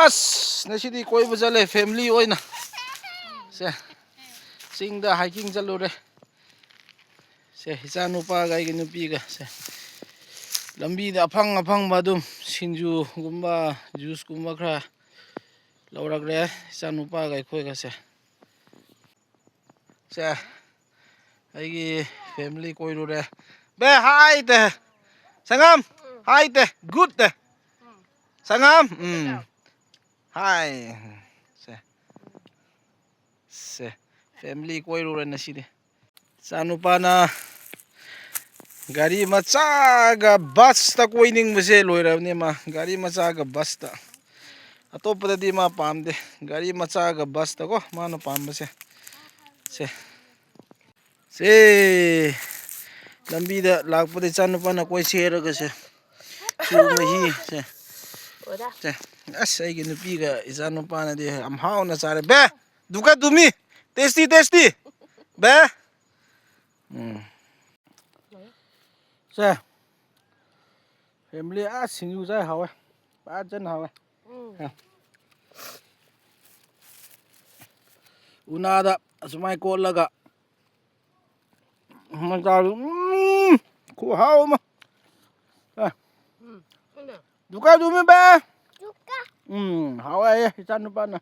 ꯑꯁ ꯉꯁꯤꯗꯤ ꯀꯣꯏꯕ ꯆꯠꯂꯦ ꯐꯦꯃꯤꯂꯤ ꯑꯣꯏꯅ ꯁꯦ ꯆꯤꯡꯗ ꯍꯥꯏꯀꯤꯡ ꯆꯠꯂꯨꯔꯦ ꯁꯦ ꯏꯆꯥ ꯅꯨꯄꯥꯒ ꯑꯩꯒꯤ ꯅꯨꯄꯤꯒ ꯁꯦ ꯂꯝꯕꯤꯗ ꯑꯐꯪ ꯑꯐꯪꯕ ꯑꯗꯨꯝ ꯁꯤꯡꯖꯨꯒꯨꯝꯕ ꯖꯨꯁꯀꯨꯝꯕ ꯈꯔ ꯂꯧꯔꯛꯂꯦ ꯏꯆꯥ ꯅꯨꯄꯥꯒ ꯑꯩꯈꯣꯏꯒꯁꯦ ꯁꯦ ꯑꯩꯒꯤ ꯐꯦꯃꯤꯂꯤ ꯀꯣꯏꯔꯨꯔꯦ ꯕꯦ ꯍꯥꯏ ꯇꯦ ꯁꯪꯒꯝ ꯍꯥꯏ ꯇꯦ ꯒꯨꯗ ꯇꯦ ꯁꯪꯒꯝ ꯍꯥꯏ ꯁꯦ ꯐꯦꯃꯤꯂꯤ ꯀꯣꯏꯔꯨꯔꯦ ꯉꯁꯤꯗꯤ ꯏꯆꯥ ꯅꯨꯄꯥꯅ ꯒꯥꯔꯤ ꯃꯆꯥꯒ ꯕꯁꯇ ꯀꯣꯏꯅꯤꯡꯕꯁꯦ ꯂꯣꯏꯔꯕꯅꯤ ꯃꯥ ꯒꯥꯔꯤ ꯃꯆꯥꯒ ꯕꯁꯇ ꯑꯇꯣꯞꯄꯗꯗꯤ ꯃꯥ ꯄꯥꯝꯗꯦ ꯒꯥꯔꯤ ꯃꯆꯥꯒ ꯕꯁꯇꯀꯣ ꯃꯥꯅ ꯄꯥꯝꯕꯁꯦ ꯁꯦ ꯂꯝꯕꯤꯗ ꯂꯥꯛꯄꯗ ꯏꯆꯥ ꯅꯨꯄꯥꯅ ꯀꯣꯏ ꯁꯦꯔꯒꯁꯦ ꯆꯨ ꯃꯍꯤ ꯁꯦ ꯑꯁ ꯑꯩꯒꯤ ꯅꯨꯄꯤꯒ ꯏꯆꯥ ꯅꯨꯄꯥꯅꯗꯤ ꯌꯥꯝ ꯍꯥꯎꯅ ꯆꯥꯔꯦ ꯕꯦ ꯗꯨꯀꯥ ꯗꯨꯃꯤ ꯇꯦꯁꯇꯤ ꯇꯦꯁꯇꯤ ꯕꯦ ꯁꯦ ꯐꯦꯃꯤꯂꯤ ꯁꯤꯡꯖꯨ ꯆꯥꯏ ꯍꯥꯎꯋꯦ ꯐꯖꯅ ꯍꯥꯎꯋꯦ ꯎꯅꯥꯗ ꯑꯁꯨꯃꯥꯏ ꯀꯣꯠꯂꯒ ꯈꯨꯍꯥꯎ ꯑꯃ ꯗꯨꯀꯥ ꯗꯨꯃꯤ ꯕꯦ ꯍꯥꯎꯋꯦ ꯍꯥꯏꯌꯦ ꯏꯆꯥ ꯅꯨꯄꯥꯅ